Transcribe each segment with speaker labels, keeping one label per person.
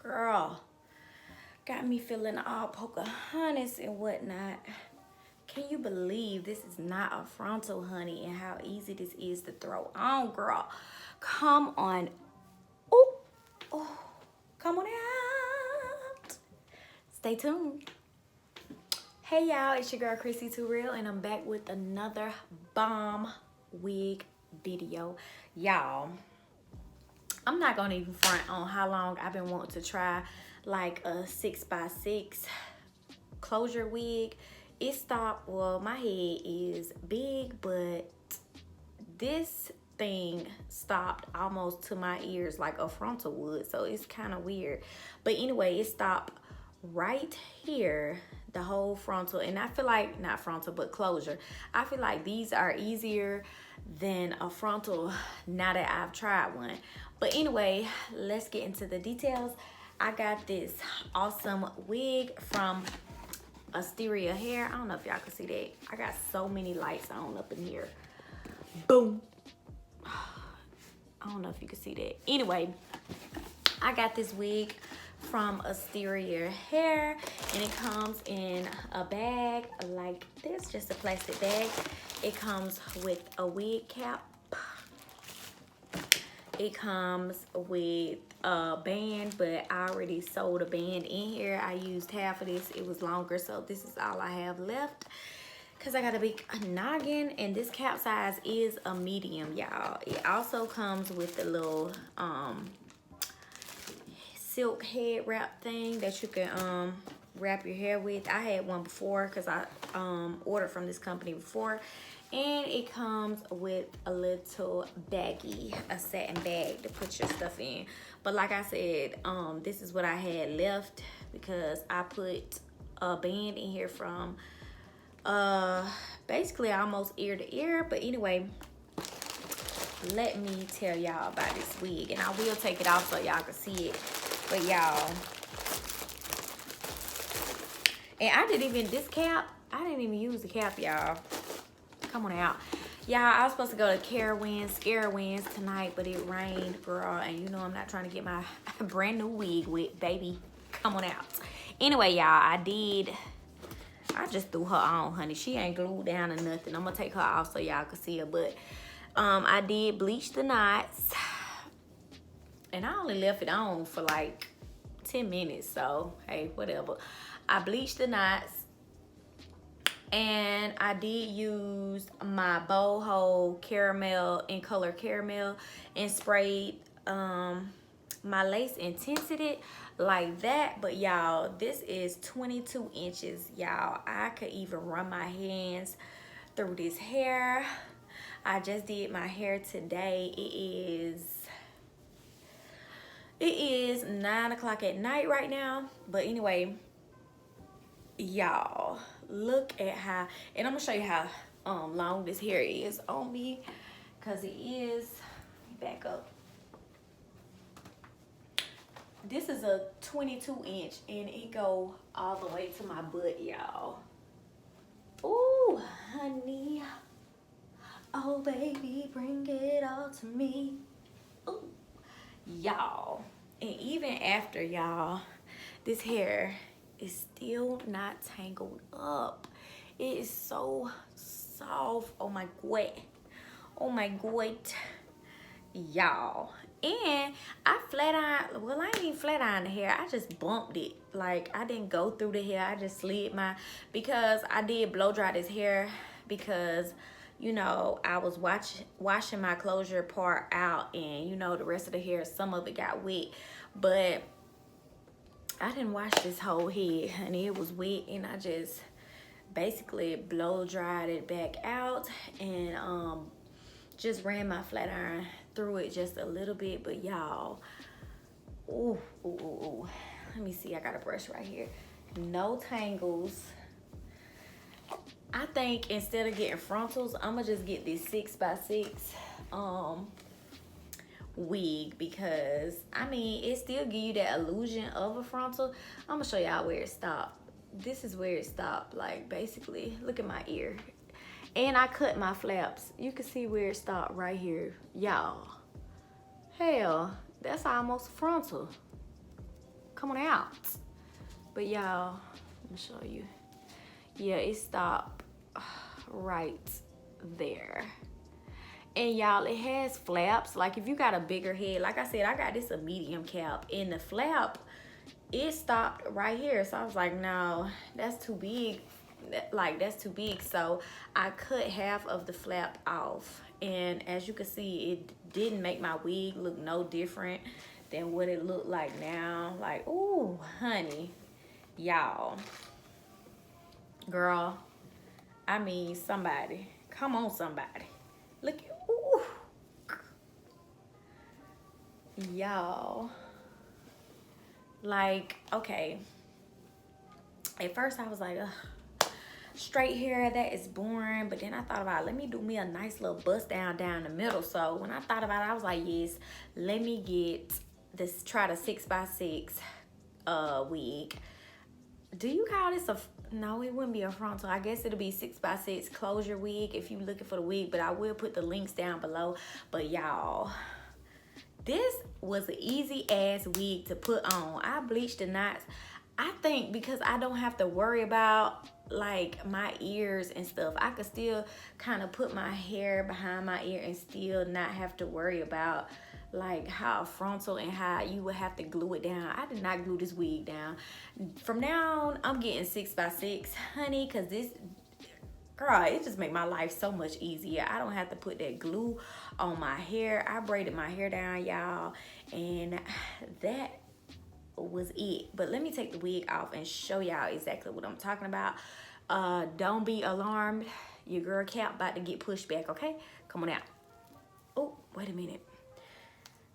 Speaker 1: Girl, got me feeling all Pocahontas and whatnot. Can you believe this is not a frontal, honey, and how easy this is to throw on, girl? Come on. Oh, oh, come on out. Stay tuned. Hey y'all, it's your girl Chrissy Too Real, and I'm back with another bomb wig video. Y'all, I'm not gonna even front on how long I've been wanting to try like a 6x6 closure wig. It stopped. Well, my head is big, but this thing stopped almost to my ears like a frontal would, so it's kind of weird. But anyway, it stopped right here, the whole frontal, and I feel like, not frontal but closure, I feel like these are easier than a frontal now that I've tried one. But anyway, let's get into the details. I got this awesome wig from Asteria hair. I don't know if y'all can see that. I got so many lights on up in here. Boom. I don't know if you can see that. Anyway, I got this wig from Asteria hair, and it comes in a bag like this, just a plastic bag. It comes with a wig cap. It comes with a band, but I already sold a band in here. I used half of this. It was longer, so this is all I have left because I got a big noggin, and this cap size is a medium, y'all. It also comes with the little silk head wrap thing that you can wrap your hair with. I had one before because I ordered from this company before. And it comes with a little baggie, a satin bag to put your stuff in. But like I said, this is what I had left because I put a band in here from basically almost ear to ear. But anyway, let me tell y'all about this wig, and I will take it off so y'all can see it. But y'all, and I didn't even use the cap, y'all. Come on out. Y'all, I was supposed to go to Carowinds tonight, but it rained, girl, and you know I'm not trying to get my brand new wig wet, baby. Come on out. Anyway, y'all, I just threw her on, honey. She ain't glued down or nothing. I'm gonna take her off so y'all can see her, but I did bleach the knots, and I only left it on for like 10 minutes, so hey, whatever. I bleached the knots, and I did use my boho caramel in color caramel and sprayed my lace and tinted it like that. But y'all, this is 22 inches, y'all. I could even run my hands through this hair. I just did my hair today. It is 9 o'clock at night right now. But anyway, y'all, look at how, and I'm gonna show you how long this hair is on me, because it is, back up, this is a 22 inch, and it go all the way to my butt, y'all. Ooh, honey, oh baby, bring it all to me. Ooh, y'all, and even after, y'all, this hair is still not tangled up. It is so soft. Oh my god. Oh my god, y'all. And I flat iron, well, I ain't even flat iron the hair. I just bumped it. Like, I didn't go through the hair. I just slid because I did blow dry this hair because, you know, I was washing my closure part out, and you know, the rest of the hair, some of it got wet, but I didn't wash this whole head, and it was wet, and I just basically blow dried it back out, and just ran my flat iron through it just a little bit. But y'all, ooh, let me see, I got a brush right here. No tangles. I think instead of getting frontals, I'm gonna just get this 6x6 wig, because I mean, it still give you that illusion of a frontal. I'm gonna show y'all where it stopped. This is where it stopped. Like, basically, look at my ear, and I cut my flaps. You can see where it stopped right here, y'all. Hell, that's almost frontal. Come on out. But y'all, let me show you. Yeah, it stopped right there. And y'all, it has flaps. Like if you got a bigger head, like I said, I got this a medium cap, and the flap, it stopped right here. So I was like, no, that's too big. Like that's too big. So I cut half of the flap off, and as you can see, it didn't make my wig look no different than what it looked like now. Like, ooh, honey, y'all, girl, I mean, somebody, come on, somebody, look at, ooh, y'all, like, okay, at first I was like, ugh, straight hair, that is boring. But then I thought about, let me do me a nice little bust down the middle. So when I thought about it, I was like, yes, let me get this, try the 6x6 wig. Do you call this a, no, it wouldn't be a frontal. I guess it'll be 6x6 closure wig if you're looking for the wig, but I will put the links down below. But y'all, this was an easy ass wig to put on. I bleached the knots. I think because I don't have to worry about like my ears and stuff, I could still kind of put my hair behind my ear and still not have to worry about like how frontal and how you would have to glue it down. I did not glue this wig down. From now on, I'm getting 6x6, honey, because this, girl, it just make my life so much easier. I don't have to put that glue on my hair. I braided my hair down, y'all, and that was it. But let me take the wig off and show y'all exactly what I'm talking about. Don't be alarmed. Your girl cap about to get pushed back, okay? Come on out. Oh, wait a minute.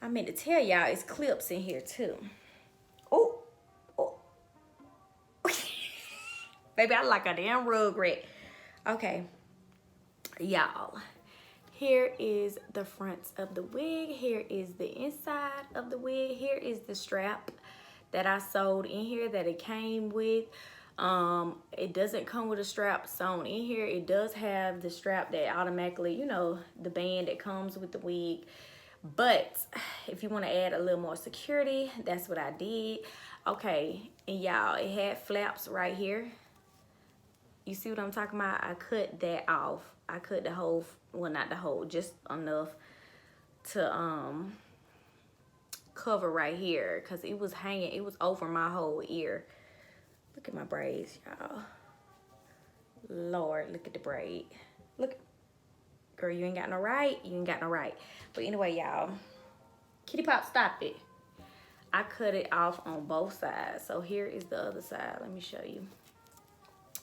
Speaker 1: I meant to tell y'all it's clips in here too. Oh, oh. Baby, I like a damn rugrat. Okay, y'all. Here is the front of the wig. Here is the inside of the wig. Here is the strap that I sewed in here that it came with. It doesn't come with a strap sewn in here. It does have the strap that automatically, you know, the band that comes with the wig. But if you want to add a little more security, that's what I did. Okay, and y'all, it had flaps right here. You see what I'm talking about? I cut that off. I cut the whole, well, not the whole, just enough to cover right here, because it was hanging, it was over my whole ear. Look at my braids, y'all. Lord, look at the braid. Look, girl, you ain't got no right. You ain't got no right. But anyway, y'all, Kitty Pop, stop it. I cut it off on both sides. So here is the other side. Let me show you.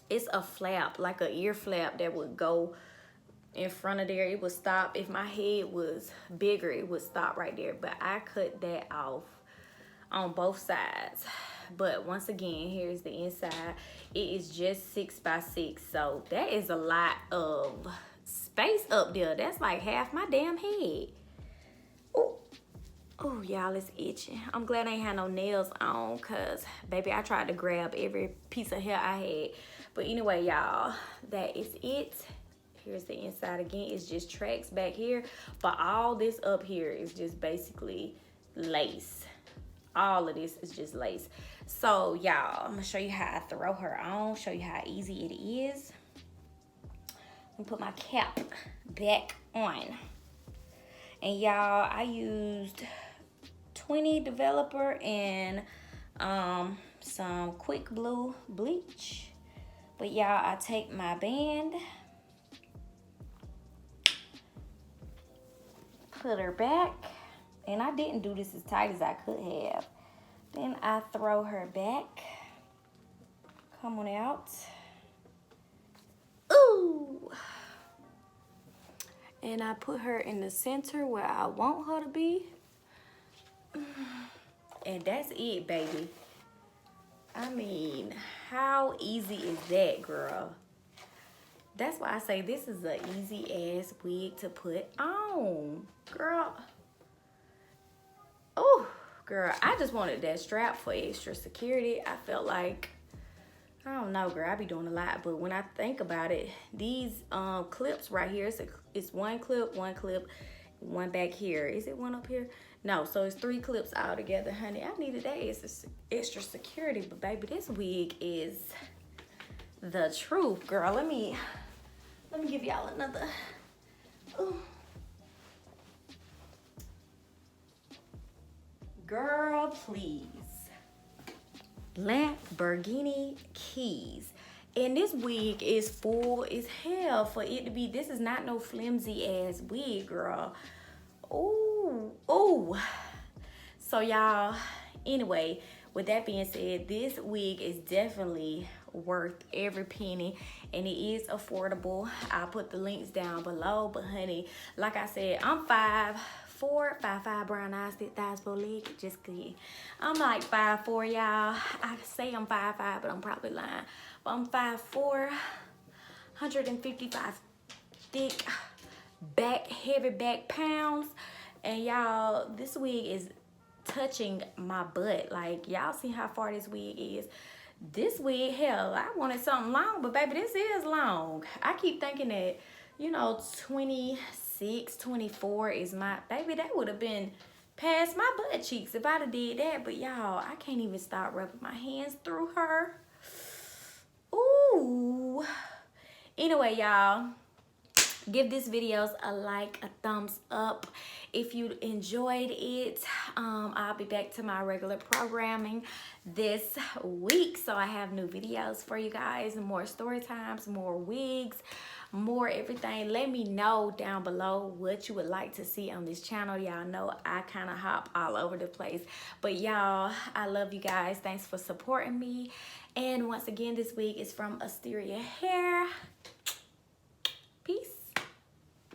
Speaker 1: It's a flap, like an ear flap that would go in front of there. It would stop. If my head was bigger, it would stop right there. But I cut that off on both sides. But once again, here's the inside. It is just 6x6. So that is a lot of space up there. That's like half my damn head. Oh, oh, y'all, it's itching. I'm glad I ain't had no nails on, because baby, I tried to grab every piece of hair I had. But anyway, y'all, that is it. Here's the inside again. It's just tracks back here. But all this up here is just basically lace. All of this is just lace. So, y'all, I'm going to show you how I throw her on. Show you how easy it is. Let me put my cap back on. And, y'all, I used 20 developer and some quick blue bleach. But y'all, I take my band, put her back, and I didn't do this as tight as I could have. Then I throw her back. Come on out. Ooh. And I put her in the center where I want her to be. And that's it, baby. I mean, how easy is that, girl? That's why I say this is an easy ass wig to put on, girl. Oh, girl, I just wanted that strap for extra security. I felt like, I don't know, girl, I be doing a lot, but when I think about it, these clips right here, it's one clip, one back here. Is it one up here? No, so it's 3 clips all together, honey. I needed that extra security, but baby, this wig is the truth, girl. Let me give y'all another. Ooh. Girl, please. Lamborghini keys. And this wig is full as hell for it to be. This is not no flimsy ass wig, girl. Ooh, ooh. So y'all, anyway, with that being said, this wig is definitely worth every penny, and it is affordable. I'll put the links down below. But honey, like I said, I'm 5'4", 5'5", brown eyes, thick thighs, bow leg. Just kidding. I'm like 5'4", y'all. I say I'm 5'5", but I'm probably lying. But I'm 5'4", 155 thick back, heavy back pounds. And y'all, this wig is touching my butt. Like, y'all see how far this wig is. This wig, hell, I wanted something long, but baby, this is long. I keep thinking that, you know, 26, 24 is my, baby, that would have been past my butt cheeks if I'd have did that. But y'all, I can't even stop rubbing my hands through her. Ooh. Anyway, y'all, give this video a like, a thumbs up if you enjoyed it. I'll be back to my regular programming this week, so I have new videos for you guys, more story times, more wigs, more everything. Let me know down below what you would like to see on this channel. Y'all know I kind of hop all over the place, but y'all, I love you guys. Thanks for supporting me. And once again, this wig is from Asteria Hair.